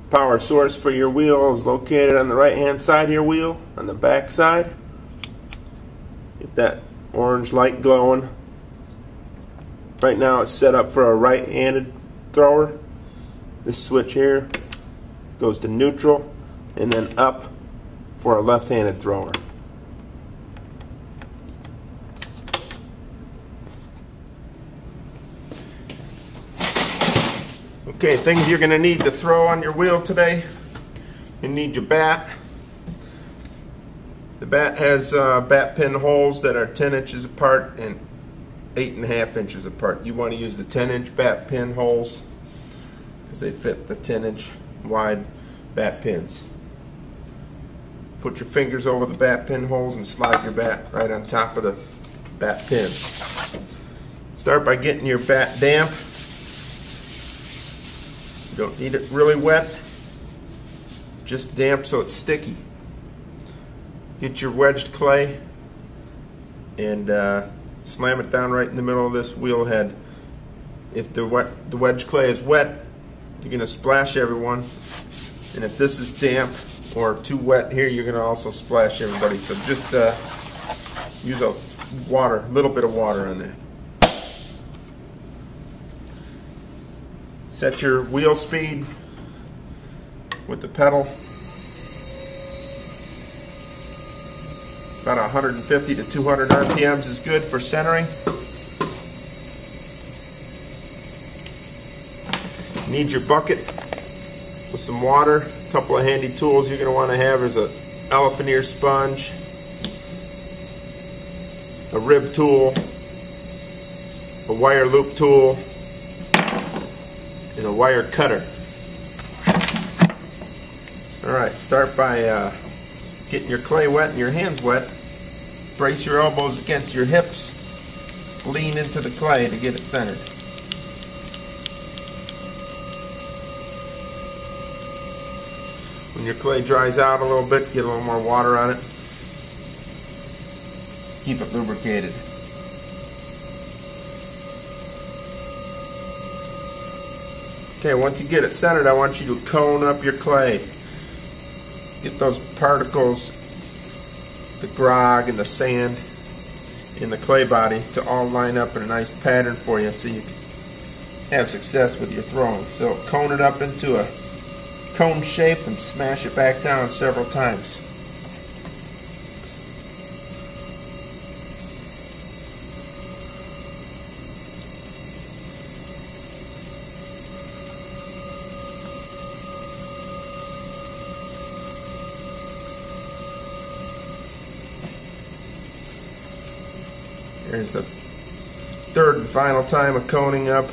power source for your wheel is located on the right hand side of your wheel, on the back side. Get that orange light glowing. Right now it's set up for a right-handed thrower. This switch here goes to neutral and then up for a left-handed thrower. Okay, things you're going to need to throw on your wheel today. You need your bat. The bat has bat pin holes that are 10 inches apart and 8.5 inches apart. You want to use the 10-inch bat pin holes because they fit the 10-inch wide bat pins. Put your fingers over the bat pin holes and slide your bat right on top of the bat pins. Start by getting your bat damp. You don't need it really wet, just damp so it's sticky. Get your wedged clay and slam it down right in the middle of this wheel head. If the wedged clay is wet, you're going to splash everyone, and if this is damp or too wet here, you're going to also splash everybody. So just use a little bit of water on that. Set your wheel speed with the pedal. About 150 to 200 RPMs is good for centering. You need your bucket with some water. A couple of handy tools you're going to want to have is an elephant ear sponge, a rib tool, a wire loop tool, and a wire cutter. Alright, start by getting your clay wet and your hands wet. Brace your elbows against your hips. Lean into the clay to get it centered. When your clay dries out a little bit, get a little more water on it. Keep it lubricated. Okay, once you get it centered, I want you to cone up your clay. Get those particles, the grog and the sand in the clay body to all line up in a nice pattern for you so you can have success with your throwing. So cone it up into a cone shape and smash it back down several times. Here's the third and final time of coning up.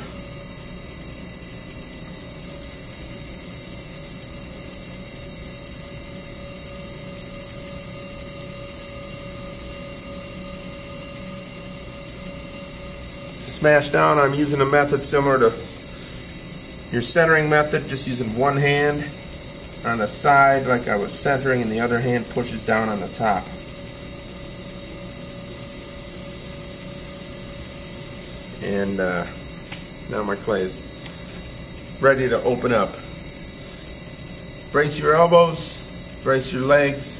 To smash down, I'm using a method similar to your centering method, just using one hand on the side like I was centering and the other hand pushes down on the top. And now my clay is ready to open up. Brace your elbows, brace your legs,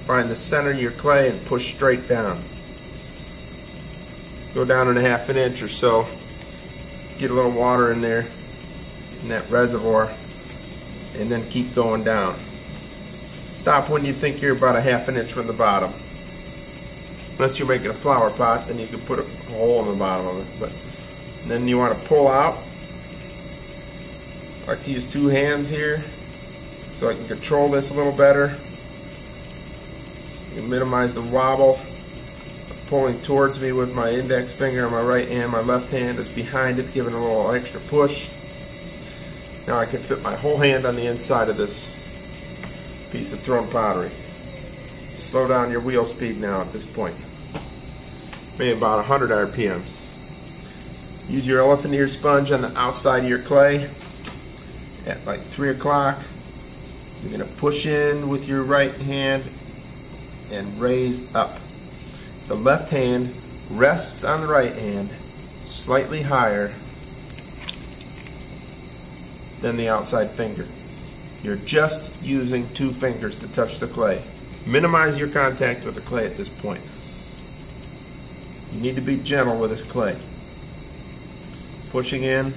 find the center of your clay and push straight down. Go down in a half an inch or so. Get a little water in there, in that reservoir, and then keep going down. Stop when you think you're about a half an inch from the bottom. Unless you're making a flower pot, then you can put a hole in the bottom of it. But then you want to pull out. I like to use two hands here so I can control this a little better. So you can minimize the wobble. I'm pulling towards me with my index finger on my right hand. My left hand is behind it, giving a little extra push. Now I can fit my whole hand on the inside of this piece of thrown pottery. Slow down your wheel speed now at this point. Maybe about 100 RPMs. Use your elephant ear sponge on the outside of your clay. At like 3 o'clock, you're going to push in with your right hand and raise up. The left hand rests on the right hand slightly higher than the outside finger. You're just using 2 fingers to touch the clay. Minimize your contact with the clay at this point. You need to be gentle with this clay. Pushing in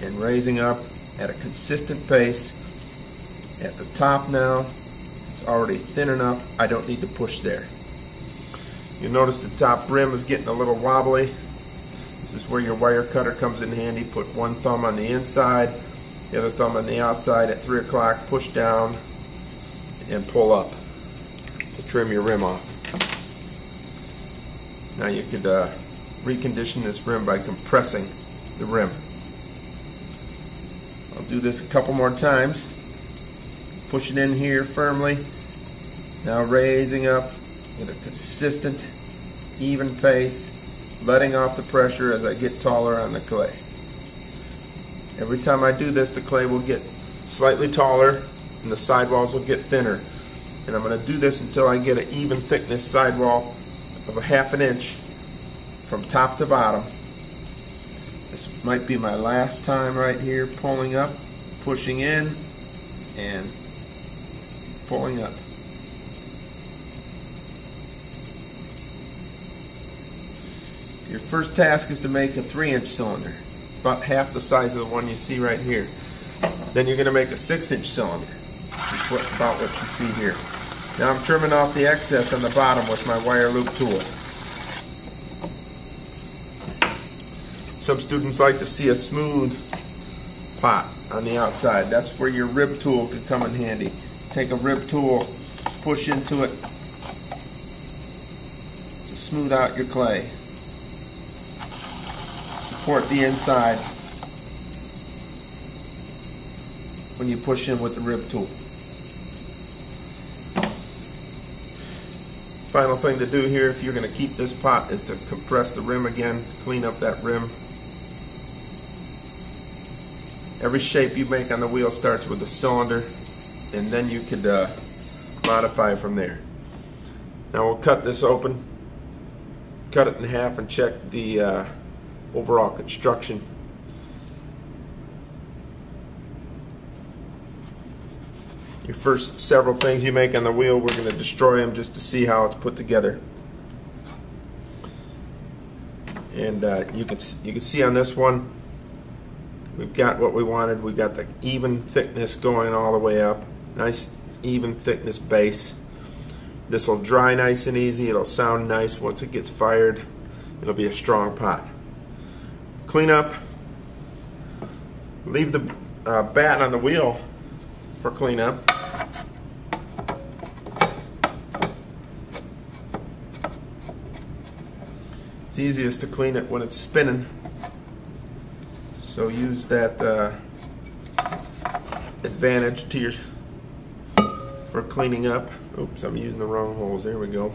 and raising up at a consistent pace. At the top now, it's already thin enough. I don't need to push there. You'll notice the top rim is getting a little wobbly. This is where your wire cutter comes in handy. Put one thumb on the inside, the other thumb on the outside. At 3 o'clock, push down and pull up to trim your rim off. Now you could recondition this rim by compressing the rim. I'll do this a couple more times. Push it in here firmly. Now raising up with a consistent, even pace, letting off the pressure as I get taller on the clay. Every time I do this, the clay will get slightly taller and the sidewalls will get thinner. And I'm going to do this until I get an even thickness sidewall of a 1/2 inch from top to bottom. This might be my last time right here, pulling up, pushing in, and pulling up. Your first task is to make a 3-inch cylinder. It's about half the size of the one you see right here. Then you're going to make a 6-inch cylinder, which is about what you see here. Now I'm trimming off the excess on the bottom with my wire loop tool. Some students like to see a smooth pot on the outside. That's where your rib tool could come in handy. Take a rib tool, push into it to smooth out your clay. Support the inside when you push in with the rib tool. Final thing to do here, if you're going to keep this pot, is to compress the rim again, clean up that rim. Every shape you make on the wheel starts with a cylinder, and then you could modify from there. Now we'll cut this open, cut it in half, and check the overall construction. Your first several things you make on the wheel, we're going to destroy them just to see how it's put together. And you can see on this one, we've got what we wanted. We've got the even thickness going all the way up. Nice even thickness base. This will dry nice and easy. It'll sound nice once it gets fired. It'll be a strong pot. Clean up. Leave the bat on the wheel for cleanup. It's easiest to clean it when it's spinning. So use that advantage to your for cleaning up. Oops, I'm using the wrong holes. There we go.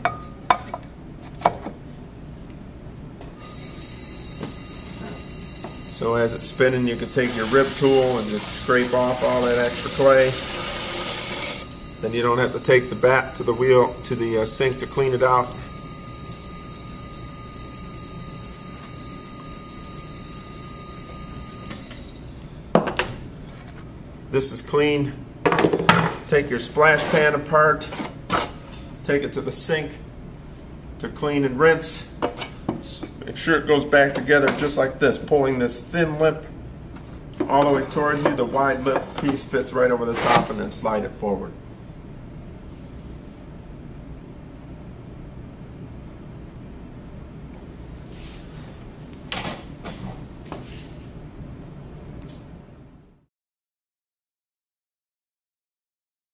So as it's spinning, you can take your rib tool and just scrape off all that extra clay. Then you don't have to take the bat to the wheel, to the sink to clean it out. This is clean. Take your splash pan apart, take it to the sink to clean and rinse. Make sure it goes back together just like this, pulling this thin lip all the way towards you. The wide lip piece fits right over the top, and then slide it forward.